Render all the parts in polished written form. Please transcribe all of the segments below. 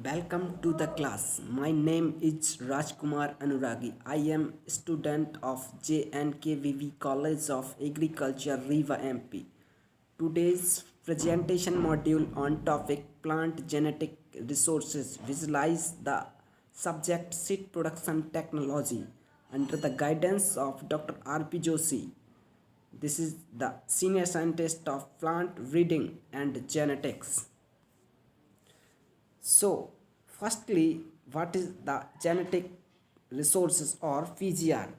Welcome to the class. My name is Rajkumar Anuragi. I am student of JNKVV College of Agriculture, Rewa MP. Today's presentation module on topic plant genetic resources visualize the subject seed production technology under the guidance of Dr R P Joshi. This is the senior scientist of plant breeding and genetics. So, firstly, what is the genetic resources or PGR?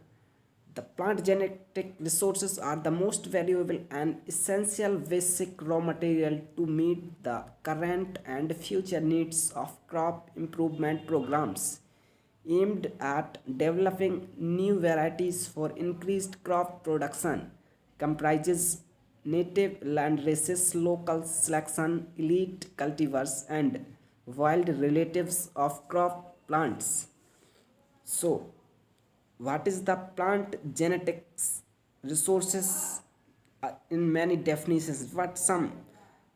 The plant genetic resources are the most valuable and essential basic raw material to meet the current and future needs of crop improvement programs aimed at developing new varieties for increased crop production comprises native land races, local selection, elite cultivars, and wild relatives of crop plants. So, what is the plant genetics resources in many definitions? What some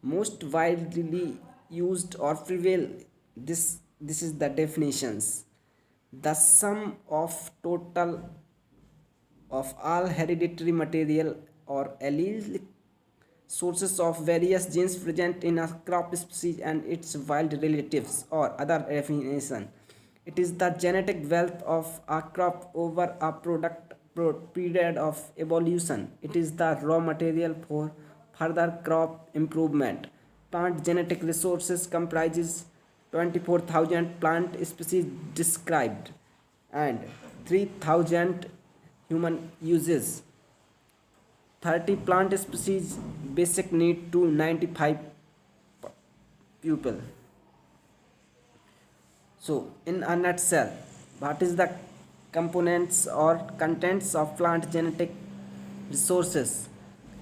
most widely used or prevail? This is the definitions. The sum of total of all hereditary material or allele sources of various genes present in a crop species and its wild relatives or other definition. It is the genetic wealth of a crop over a period of evolution. It is the raw material for further crop improvement. Plant genetic resources comprises 24,000 plant species described and 3,000 human uses. 30 plant species basic need to 95 people. So, in a nutshell, what is the components or contents of plant genetic resources?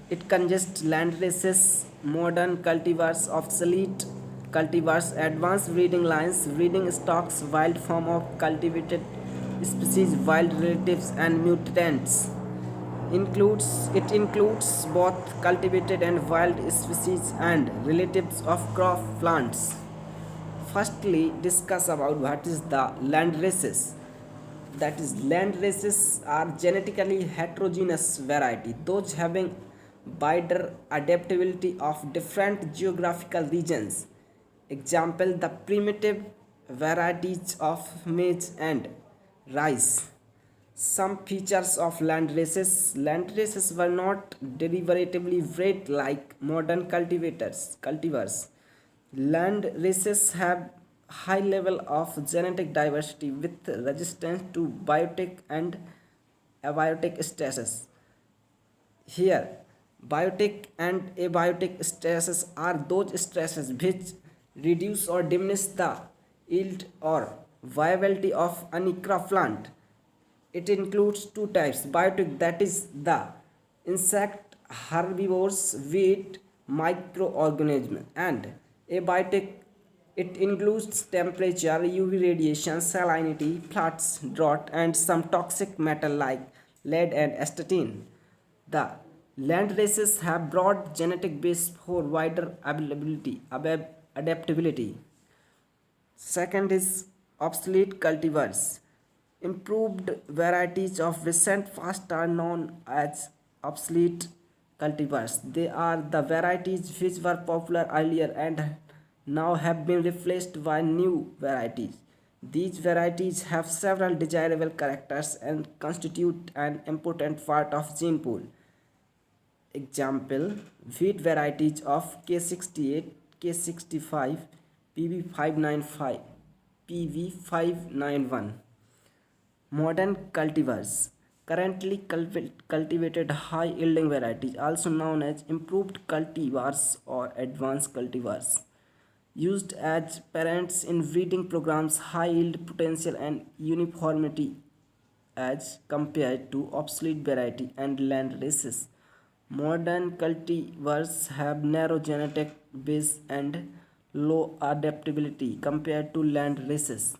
It consists land races, modern cultivars, obsolete cultivars, advanced breeding lines, breeding stocks, wild form of cultivated species, wild relatives, and mutants. It includes both cultivated and wild species and relatives of crop plants. Firstly, discuss about what is the land races. That is, land races are genetically heterogeneous variety, those having wider adaptability of different geographical regions. Example, the primitive varieties of maize and rice. Some features of land races were not derivatively bred like modern cultivars. Land races have high level of genetic diversity with resistance to biotic and abiotic stresses. Here, biotic and abiotic stresses are those stresses which reduce or diminish the yield or viability of any crop plant. It includes two types: biotic, that is the insect herbivores, weed, microorganism, and abiotic. It includes temperature, UV radiation, salinity, floods, drought, and some toxic metal like lead and astatine. The land races have broad genetic base for wider adaptability. Second is obsolete cultivars. Improved varieties of recent past are known as obsolete cultivars. They are the varieties which were popular earlier and now have been replaced by new varieties. These varieties have several desirable characters and constitute an important part of gene pool. Example, wheat varieties of K68, K65, PV595, PV591. Modern cultivars. Currently cultivated high yielding varieties, also known as improved cultivars or advanced cultivars, used as parents in breeding programs, high yield potential and uniformity as compared to obsolete variety and land races. Modern cultivars have narrow genetic base and low adaptability compared to land races.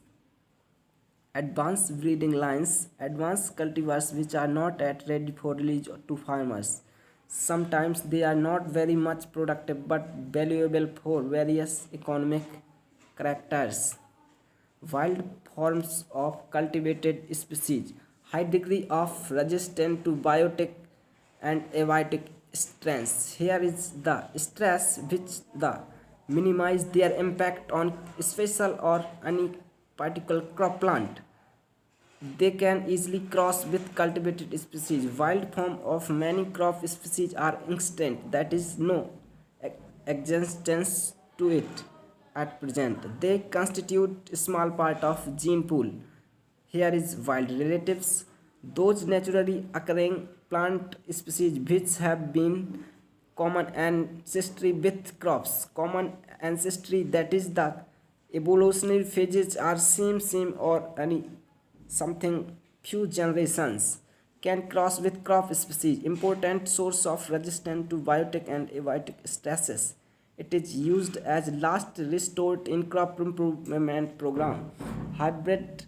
Advanced breeding lines, advanced cultivars which are not yet ready for release to farmers. Sometimes they are not very much productive but valuable for various economic characters. Wild forms of cultivated species, high degree of resistance to biotic and abiotic stress. Here is the stress which the minimize their impact on special or any particular crop plant. They can easily cross with cultivated species. Wild form of many crop species are extinct. That is no existence to it at present. They constitute a small part of gene pool. Here is wild relatives, those naturally occurring plant species which have been common ancestry with crops. Common ancestry, that is the evolutionary phases are same or any something few generations can cross with crop species, important source of resistance to biotic and abiotic stresses. It is used as last resort in crop improvement program. Hybrid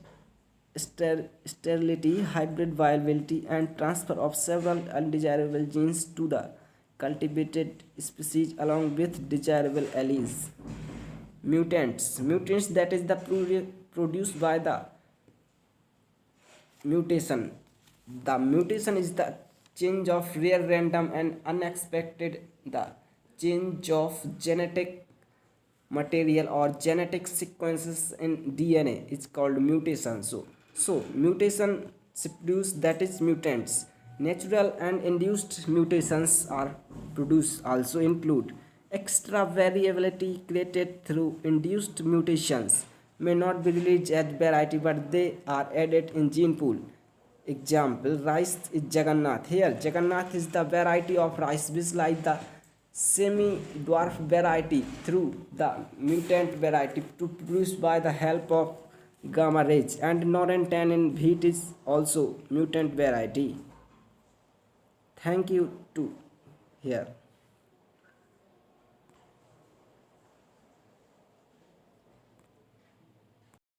sterility, hybrid viability, and transfer of several undesirable genes to the cultivated species along with desirable alleles. Mutants, that is the produced by the mutation. The mutation is the change of rare, random, and unexpected. The change of genetic material or genetic sequences in DNA is called mutation. So mutation produce, that is mutants. Natural and induced mutations are produced also include extra variability created through induced mutations may not be released as variety but they are added in gene pool. Example, rice is Jagannath. Here, Jagannath is the variety of rice which like the semi-dwarf variety through the mutant variety to produced by the help of gamma rays, and northern tannin wheat is also mutant variety. Thank you to here.